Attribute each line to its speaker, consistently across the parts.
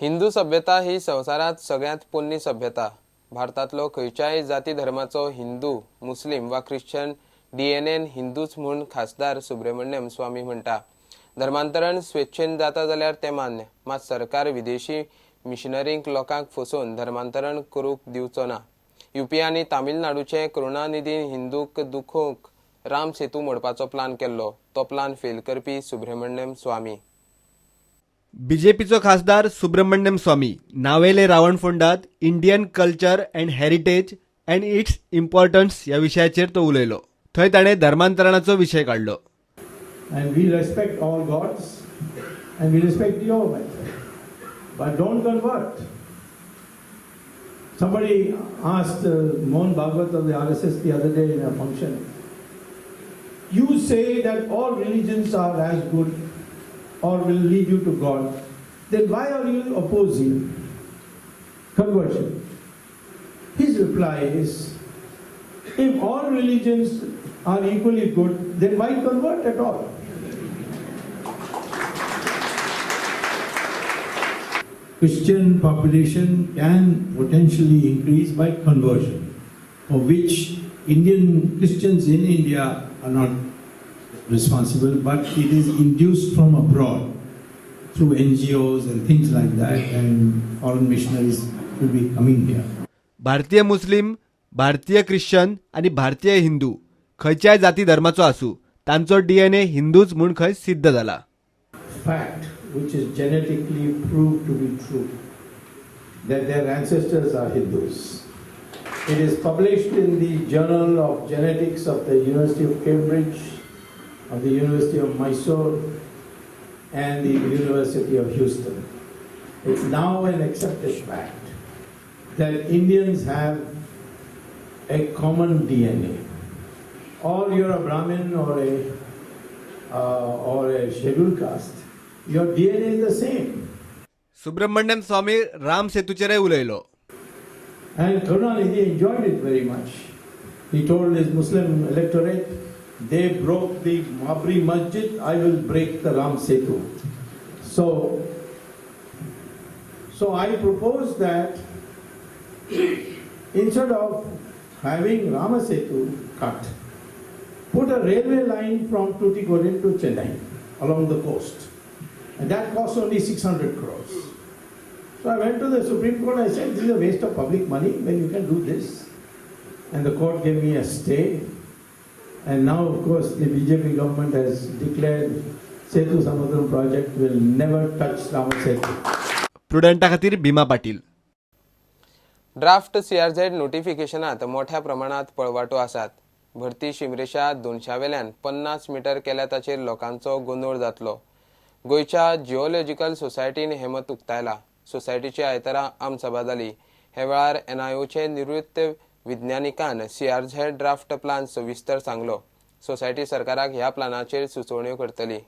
Speaker 1: हिंदू सभ्यता ही संवसारात सगळ्यात पोरणी सभ्यता. भारतातलो खंयच्याय जाती धर्माचो हिंदू, मुस्लिम वा ख्रिश्चन डीएनएन हिंदूच म्हूण खासदार सुब्रमण्यम स्वामी म्हणटा. धर्मांतरण स्वेच्छेन जाता जाल्यार तें मान्य, मात सरकार विदेशी मिशनरींक लोकांक फसोवन धर्मांतरण करूंक दिवचो ना. यूपी आनी तामिळनाडूचे करुणानिधीन हिंदूक दुखोवंक राम सेतू मोडपाचो प्लान केल्लो. तो प्लान फेल करपी सुब्रमण्यम स्वामी.
Speaker 2: बीजेपीचो खासदार सुब्रमण्यम स्वामी नावेले रावणफोंडात Indian culture and heritage and its importance ह्या विशयाचेर तो उलयलो. थंय ताणें धर्मांतरणाचो विशय काडलो.
Speaker 3: And we respect all gods and we respect the Almighty. But don't convert. Somebody asked Mohan Bhagwat of the RSS the other day in a function, you say that all religions are as good or will lead you to God, then why are you opposing conversion? His reply is, if all religions are equally good, then why convert at all? Christian population can potentially increase by conversion, for which Indian Christians in India are not responsible, but it is induced from abroad through NGOs and things like that, and foreign missionaries will be coming here.
Speaker 2: भारतीय मुस्लिम, भारतीय Christian आणि भारतीय हिंदू खंयच्याय जाती धर्माचो आसूं, तांचो DNA हिंदूच म्हूण खंय सिद्ध जाला.
Speaker 3: Fact which is genetically proved to be true, that their ancestors are Hindus. It is published in the Journal of Genetics of the University of Cambridge, of the University of Mysore, and the University of Houston. It's now an accepted fact that Indians have a common DNA. Or you're a Brahmin or a scheduled caste, your DNA is the same.
Speaker 2: Subramaniam स्वामी राम सेतूचेरय उलयलो.
Speaker 3: And Karunanidhi enjoyed it very much. He told his Muslim electorate, they broke the Babri Masjid, I will break the Ram Setu. So I propose that instead of having Rama Setu cut, put a railway line from Tuticorin to Chennai along the coast. And that costs only 600 crores. So I went to the Supreme Court, I said, this is a waste of public money when you can do this. And the court gave me a stay. And now, of course, the BJP government has declared Setu Samudram project will never touch Rama Setu.
Speaker 2: प्रुडंटा खातीर Bhima Patil.
Speaker 1: Draft CRZ नोटिफिकेशनात मोठ्या प्रमाणात पळवाटो आसात. भरती शिमरेशा 200 वेल्यान 50 metre केल्या ताचेर लोकांचो गोंदळ जातलो. गोयच्या जिओलॉजिकल सोसायटीन हे मत उक्तायला. सोसायटीची आयतारा आमसभा जाली. हे वेळार एनआयओचे निवृत्त विज्ञानिकान सीआरझेड ड्राफ्ट प्लान सविस्तर सांगलो. सोसायटी सरकाराक ह्या प्लानाचेर सुचोवण्यो करतली.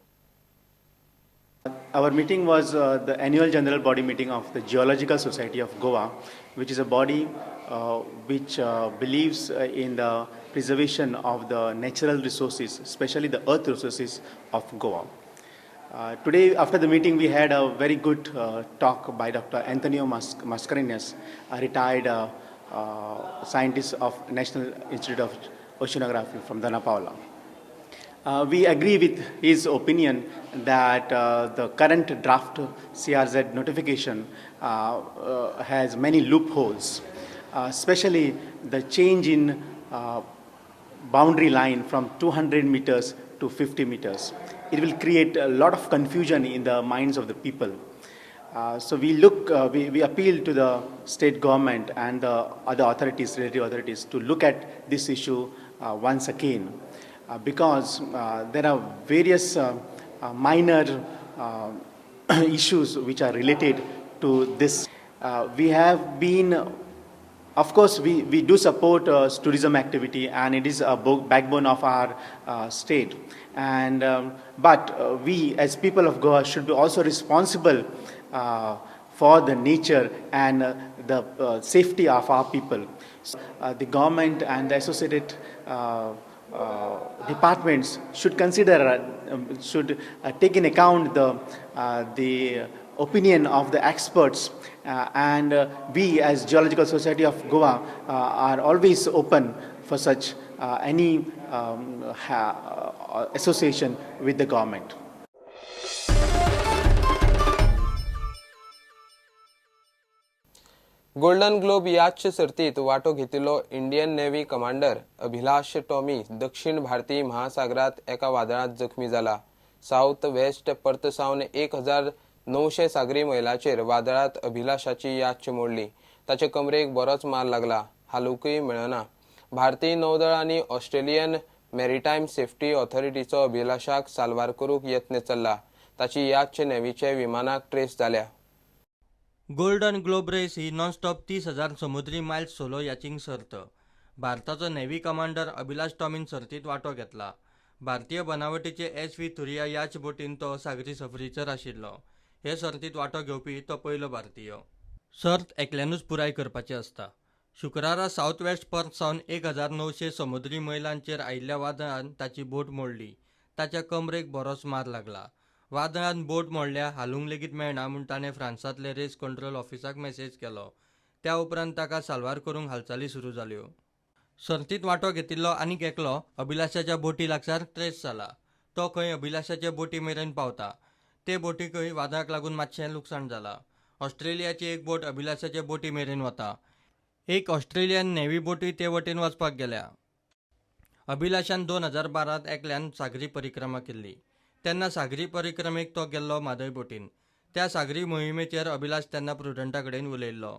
Speaker 4: Our meeting was the annual general body meeting of the Geological Society of Goa, which is a body which believes in the preservation of the natural resources, especially the earth resources of Goa. Today, after the meeting, we had a very good talk by Dr. Antonio Mascarenhas, a retired scientist of National Institute of Oceanography from Dana Paula. We agree with his opinion that the current draft CRZ notification has many loopholes, especially the change in boundary line from 200 meters to 50 meters. It will create a lot of confusion in the minds of the people. So we appeal to the state government and the other authorities, relative authorities, to look at this issue once again. Because there are various minor issues which are related to this. We have been, of course, we do support tourism activity, and it is a backbone of our state. And but we, as people of Goa, should be also responsible for the nature and the safety of our people. The government and the associated departments should consider, should take in account the opinion of the experts, and we as Geological Society of Goa are always open for such any association with the government.
Speaker 1: Golden globe याच सर्तीत वाटो घेतिल्लो Indian navy commander Abhilash Tomy दक्षिण भारतीय महासागरात एका वादळात जखमी जाला. साउथ वेस्ट पर्त सावन 1900 सागरी मैलाचेर वादळात अभिलाषाची याच मोडली. ताचे कमरेक बरोच मार लागला. हालूकय मेळना. भारतीय नौदळ आनी ऑस्ट्रेलियन मॅरिटायम सेफ्टी ऑथॉरिटीचो अभिलाषाक साल्वार करूंक यत्न चल्ला. ताची याच नेव्हीचे विमानाक ट्रेस जाल्या.
Speaker 5: गोल्डन ग्लोब रेस ही नॉन स्टॉप 30,000 समुद्री मायल्स सोलो याचिंग सर्त. भारताचो नेव्ही कमांडर अभिलाष टॉमीन सर्तीत वांटो घेतला. भारतीय बनावटीचे SV थुरिया याच बोटीन तो सागरी सफरीचेर आशिल्लो. हे सर्तीत वांटो घेवपी तो पयलो भारतीय. सर्त एकल्यानूच पुराय करपाची आसता. शुक्रारा साउथ वेस्ट पर्थ सावन 1900 समुद्री मैलांचेर आयिल्ल्या वादळान ताची बोट मोडली. ताच्या कमरेक बरोच मार लागला. वादळान बोट मोडल्या, हालूंक लेगीत मेळना म्हूण ताणें फ्रांसांतले रेस कंट्रोल ऑफिसाक मेसेज केलो. त्या उपरांत ताका साल्वार करूंक हालचाली सुरू जाल्यो. सर्तीत वांटो घेतिल्लो आनीक एकलो अभिलाषाच्या बोटी लागसार ट्रेस जाला. तो खंय अभिलाषाचे बोटी मेरेन पावता. ते बोटीकय वादळाक लागून मातशें लुकसाण जालां. ऑस्ट्रेलियाची एक बोट अभिलाषाचे बोटी मेरेन वता. एक ऑस्ट्रेलियन नेव्ही बोटूय ते वटेन वचपाक गेल्या. अभिलाषान 2012 एकल्यान सागरी परिक्रमा केल्ली. तेन्ना सागरी परिक्रमेक तो गेल्लो मादय बोटीन. त्या सागरी मोहिमेचेर अभिलाष तेन्ना प्रुडंटा कडेन उलयल्लो.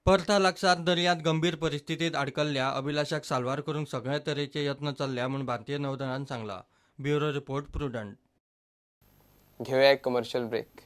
Speaker 5: पर्था लागसार दर्यांत गंभीर परिस्थितीत आडकल्ल्या अभिलाषाक साल्वार करूंक सगळे तरेचे यत्न चल्ल्या म्हूण भारतीय नौदळान सांगला. Bureau report, Prudent.
Speaker 1: घेऊया एक कमर्शियल ब्रेक.